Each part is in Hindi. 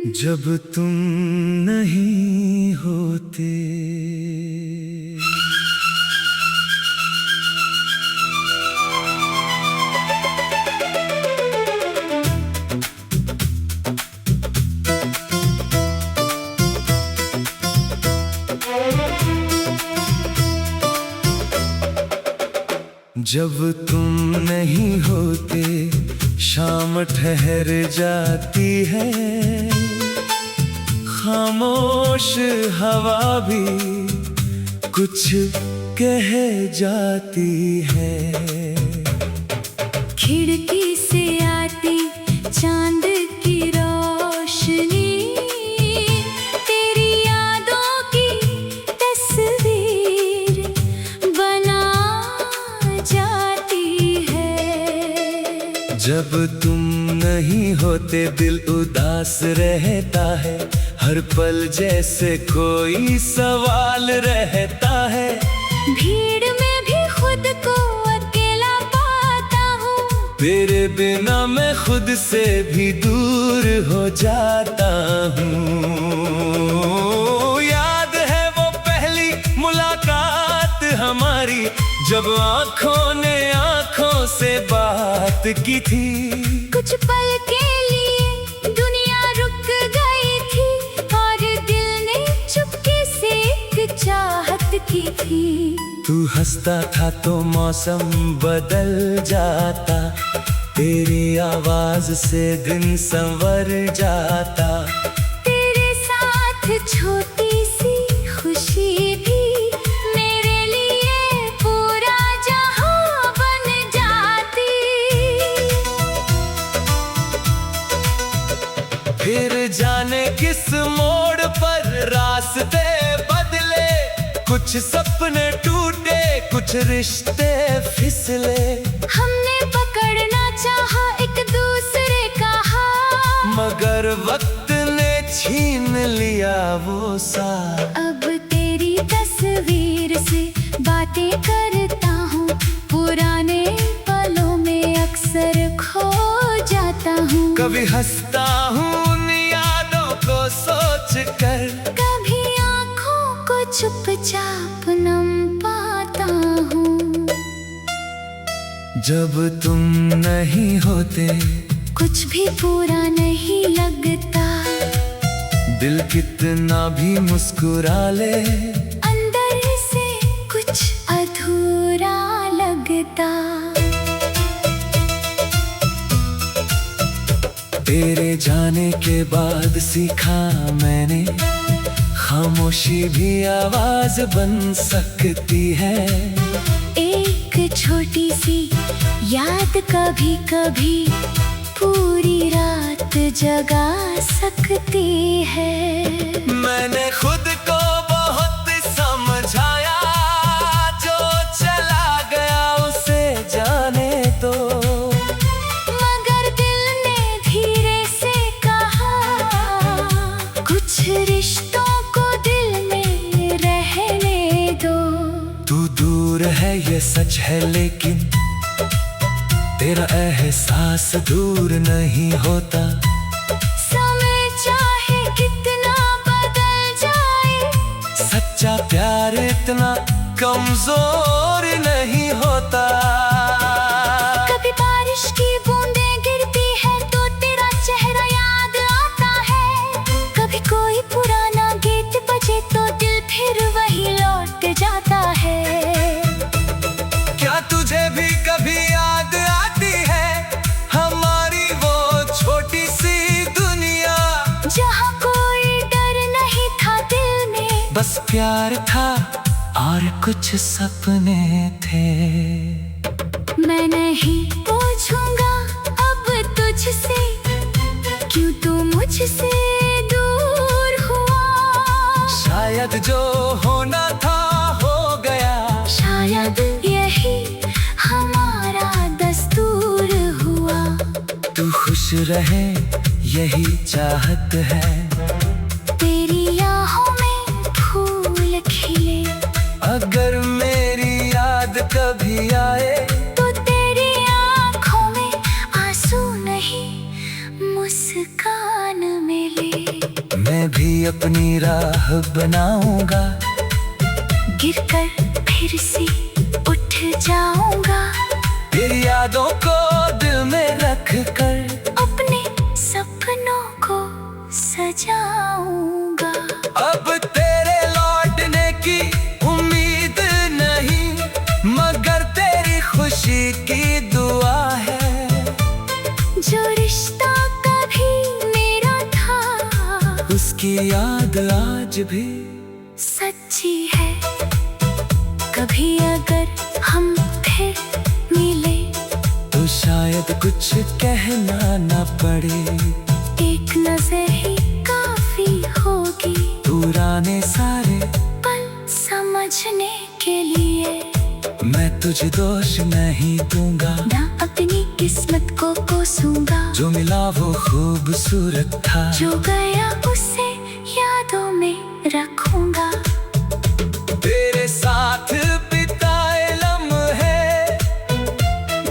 जब तुम नहीं होते। जब तुम नहीं होते शाम ठहर जाती है, खामोश हवा भी कुछ कह जाती है। खिड़की से आती चांद की रोशनी तेरी यादों की तस्वीर बना जाती है। जब तुम नहीं होते दिल उदास रहता है, हर पल जैसे कोई सवाल रहता है। भीड़ में भी खुद को अकेला पाता हूँ, तेरे बिना मैं खुद से भी दूर हो जाता हूँ। याद है वो पहली मुलाकात हमारी, जब आँखों ने आँखों से बात की थी। कुछ पल के लिए दुनिया रुक गई थी और दिल ने चुपके से एक चाहत की थी। तू हंसता था तो मौसम बदल जाता, तेरी आवाज से दिन संवर जाता। तेरे साथ छोटी सी खुशी भी मेरे लिए पूरा जहां बन जाती। फिर जाने किस मोड़ पर रास्ते बदले, कुछ सपने टूटे कुछ रिश्ते फिसले। हमने पकड़ना चाहा एक दूसरे का हाथ, मगर वक्त ने छीन लिया वो साथ। अब तेरी तस्वीर से बातें करता हूँ, पुराने पलों में अक्सर खो जाता हूँ। कभी हंसता हूँ उन यादों को सोच कर, कभी आँखों को चुपचाप नम पाता हूँ। जब तुम नहीं होते कुछ भी पूरा नहीं लगता, दिल कितना भी मुस्कुरा ले, अंदर से कुछ अधूरा लगता। तेरे जाने के बाद सीखा मैंने, खामोशी भी आवाज बन सकती है। एक छोटी सी याद कभी कभी पूरी रात जगा सकती है। मैंने खुद को बहुत समझाया, जो चला गया उसे जाने दो। मगर दिल ने धीरे से कहा, कुछ रिश्तों को दिल में रहने दो। तू दूर है ये सच है, लेकिन तेरा एहसास दूर नहीं होता। समय चाहे कितना बदल जाए, सच्चा प्यार इतना कमजोर नहीं होता। कभी बारिश की बूंदें गिरती है तो तेरा चेहरा याद आता है। कभी कोई पुराना गीत बजे तो दिल फिर वही लौट जाता है। क्या तुझे भी कभी याद आती है हमारी वो छोटी सी दुनिया, जहाँ कोई डर नहीं था दिल में, बस प्यार था और कुछ सपने थे। मैं नहीं पूछूंगा अब तुझसे, क्यों तू मुझसे दूर हुआ। शायद जो होना था हो गया, शायद यही हमारा दस्तूर हुआ। तू खुश रहे यही चाहत है। तेरी आहों में फूल खिले, अगर मेरी याद कभी आए, तो तेरी आँखों में आंसू नहीं मुस्कान मिले। अपनी राह बनाऊंगा। गिरकर फिर से उठ जाऊंगा। तेरी यादों को दिल में रख कर अपने सपनों को सजाऊंगा। अब तेरे लौटने की उम्मीद नहीं, मगर तेरी खुशी की दुआ है। जो रिश्ता कभी मेरा था, उसकी याद आज भी सच्ची है। कभी अगर हम फिर मिले, तो शायद कुछ कहना न पड़े। एक नजर ही काफी होगी पुराने सारे पल समझने के लिए। मैं तुझे दोष नहीं दूंगा, ना अपनी किस्मत को कोसूंगा। जो मिला वो खूबसूरत था, जो गया उसे यादों में रखूंगा। तेरे साथ बिताए लम्हे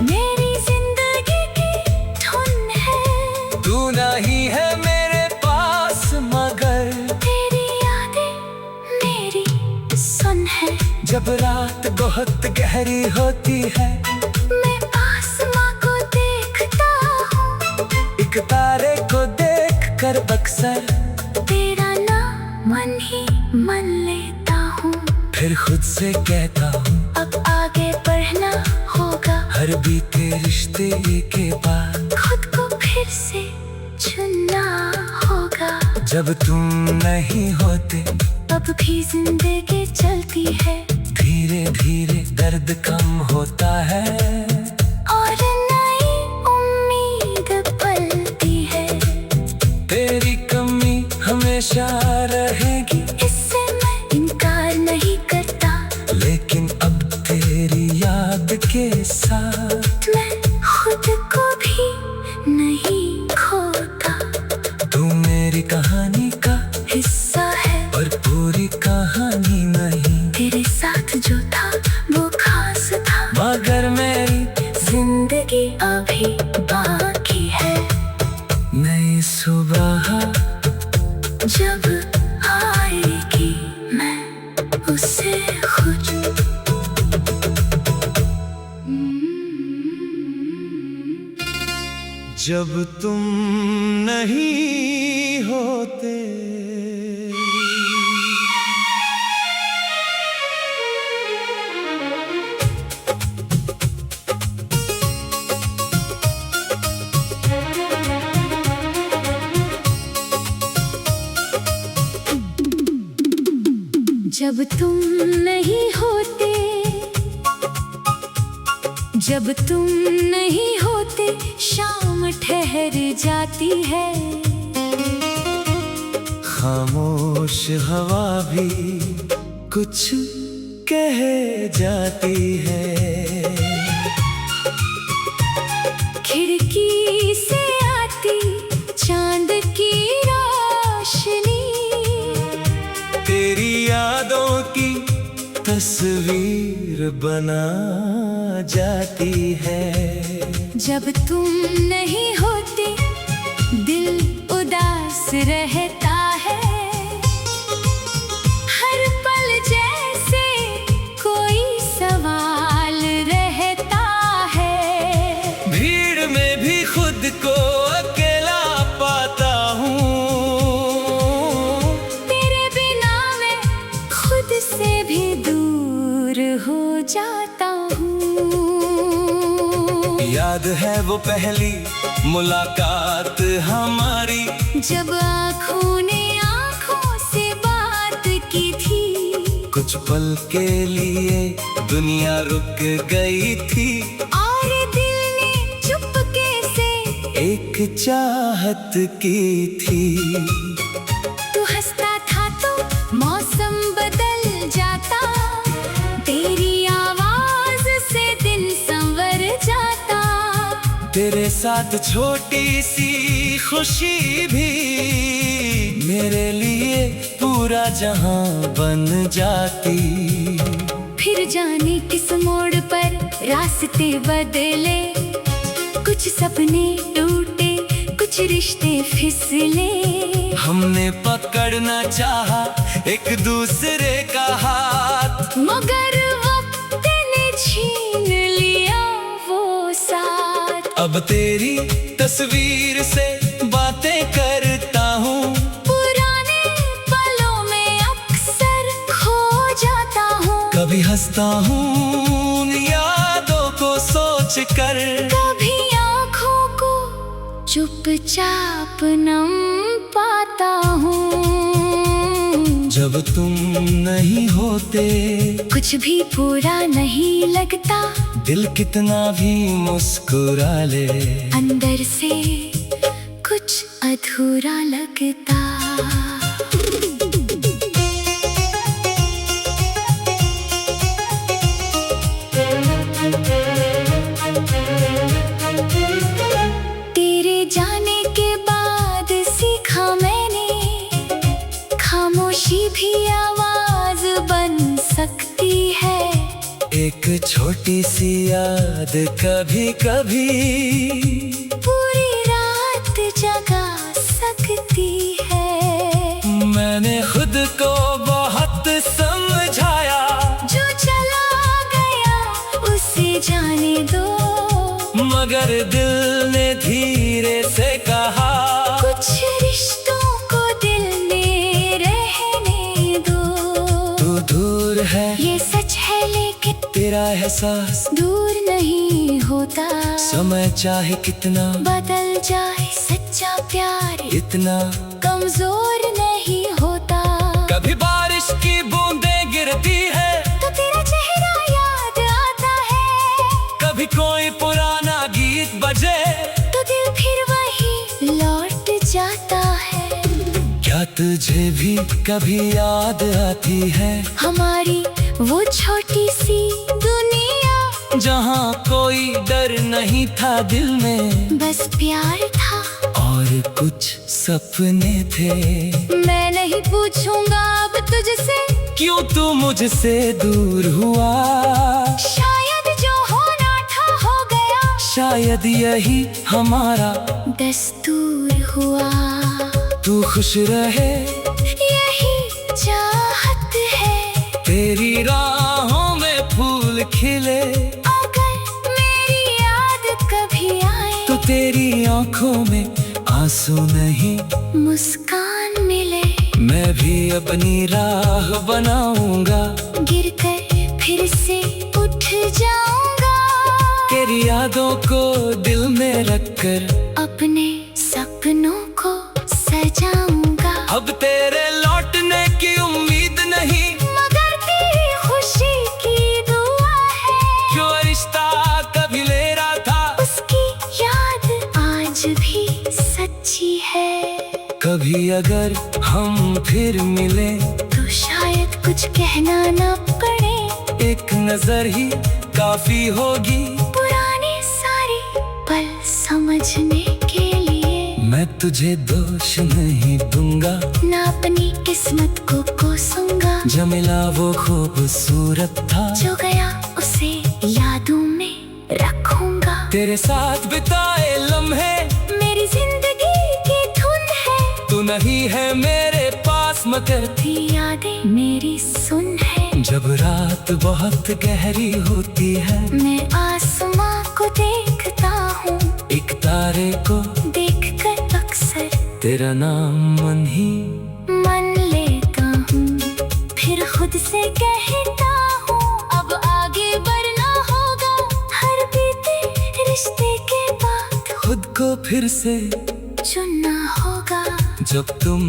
मेरी जिंदगी की धुन है। तू नहीं है मेरे पास, मगर तेरी यादें मेरी सुन है। जब रात बहुत गहरी होती है, मैं आसमां को देखता हूँ। एक तारे को देख कर अक्सर तेरा नाम मन ही मन लेता हूँ। फिर खुद से कहता हूँ, अब आगे बढ़ना होगा। हर बीते रिश्ते के बाद खुद को फिर से चुनना होगा। जब तुम नहीं होते, अब भी जिंदगी चलती है। धीरे धीरे दर्द कम होता है, और नई उम्मीद पलती है। तेरी कमी हमेशा रहेगी, इससे मैं इनकार नहीं करता। लेकिन अब तेरी याद के साथ मैं खुद को भी नहीं खोता। तू मेरी कहानी का हिस्सा है और पूरी कहानी नहीं, तेरे साथ जो था वो खास था। मगर मेरी जिंदगी अभी बाकी है। नई सुबह जब आएगी मैं उसे खुद जब तुम नहीं होते। जब तुम नहीं होते, जब तुम नहीं होते, शाम ठहर जाती है। खामोश हवा भी कुछ कह जाती है। खिड़की से आती चांद की रोशनी, तेरी यादों की तस्वीर बना जाती है। जब तुम नहीं होते, दिल उदास रहता है। हर पल जैसे कोई सवाल रहता है। भीड़ में भी खुद को अकेला पाता हूँ, तेरे बिना मैं खुद से भी दूर हो जाता हूँ। याद है वो पहली मुलाकात हमारी, जब आँखों ने आँखों से बात की थी। कुछ पल के लिए दुनिया रुक गई थी, और दिल ने चुपके से एक चाहत की थी। तू हंसता था तो मौसम बदल जाता, तेरी आवाज से दिन संवर जाता। तेरे साथ छोटी सी खुशी भी मेरे लिए पूरा जहां बन जाती। फिर जाने किस मोड़ पर रास्ते बदले, कुछ सपने टूटे, कुछ कुछ रिश्ते फिसले, हमने पकड़ना चाहा एक दूसरे का हाथ, मगर वक्त ने छीन लिया वो साथ। अब तेरी तस्वीर से बातें करता हूँ, पुराने पलों में अक्सर खो जाता हूँ। कभी हंसता हूँ उन यादों को सोच कर, कभी आँखों को चुपचाप नम पाता हूँ। जब तुम नहीं होते कुछ भी पूरा नहीं लगता, दिल कितना भी मुस्कुरा ले, अंदर से कुछ अधूरा लगता। तेरे जाने के बाद सीखा मैंने, खामोशी भी आवाज बन सकती है। एक छोटी सी याद कभी कभी पूरी रात जगा सकती है। मैंने खुद को बहुत समझाया, जो चला गया उसे जाने दो, मगर दिल ने धीरे से कहा, कुछ रिश्तों को दिल में रहने दो। तू दूर है ये सच है लेकिन तेरा एहसास दूर नहीं होता। समय चाहे कितना बदल जाए सच्चा प्यार इतना कमजोर नहीं होता। कभी बारिश की बूंदें गिरती है तो तेरा चेहरा याद आता है, कभी कोई पुराना गीत बजे तो दिल फिर वही लौट जाता है। क्या तुझे भी कभी याद आती है हमारी वो छोटी सी दुनिया, जहाँ कोई डर नहीं था दिल में, बस प्यार था और कुछ सपने थे। मैं नहीं पूछूंगा अब तुझसे क्यों तू मुझसे दूर हुआ, शायद जो होना था हो गया, शायद यही हमारा दस्तूर हुआ। तू खुश रहे यही चाहत है, तेरी राहों में फूल खिले, अगर मेरी याद कभी आए तो तेरी आंखों में आंसू नहीं मुस्कान मिले। मैं भी अपनी राह बनाऊंगा, गिरकर फिर से उठ जाऊंगा, तेरी यादों को दिल में रखकर अपने सपनों को सजाऊंगा। अब तेरे लौटने की उम्मीद नहीं, मगर तेरी खुशी की दुआ है, जो रिश्ता कभी मेरा था उसकी याद आज भी सच्ची है। कभी अगर हम फिर मिले तो शायद कुछ कहना न पड़े, एक नजर ही काफी होगी पुराने सारे पल समझने के लिए। मैं तुझे दोष नहीं दूंगा, ना अपनी किस्मत को कोसूंगा, जो मिला वो खूबसूरत था, जो गया उसे यादों में रखूंगा। तेरे साथ बिताए लम्हे मेरी जिंदगी की धुन है, तू नहीं है मेरे पास मगर भी यादें मेरी सुन है। जब रात बहुत गहरी होती है, मैं आसमां को देखता हूँ, एक तारे को देखकर अक्सर तेरा नाम मन ही मन लेता हूँ, फिर खुद से कहता हूँ अब आगे बढ़ना होगा। हर बीते रिश्ते के बाद खुद को फिर से चुनना होगा। जब तुम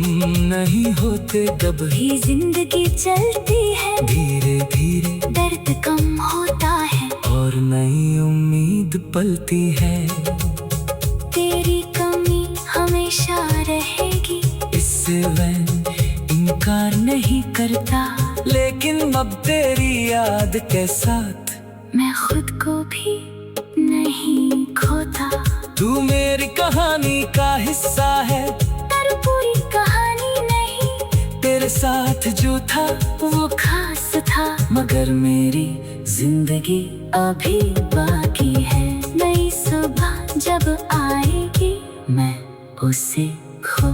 नहीं होते तब भी जिंदगी चलती है, धीरे धीरे दर्द कम होता है, और नई उम्मीद पलती है। तेरी कमी हमेशा रहेगी, इससे मैं इनकार नहीं करता, लेकिन अब तेरी याद के साथ मैं खुद को भी नहीं खोता। तू मेरी कहानी का हिस्सा है, पर पूरी कहानी नहीं, तेरे साथ जो था वो खास था। मगर मेरी जिंदगी अभी बाकी है, नई सुबह जब आएगी मैं उसे खो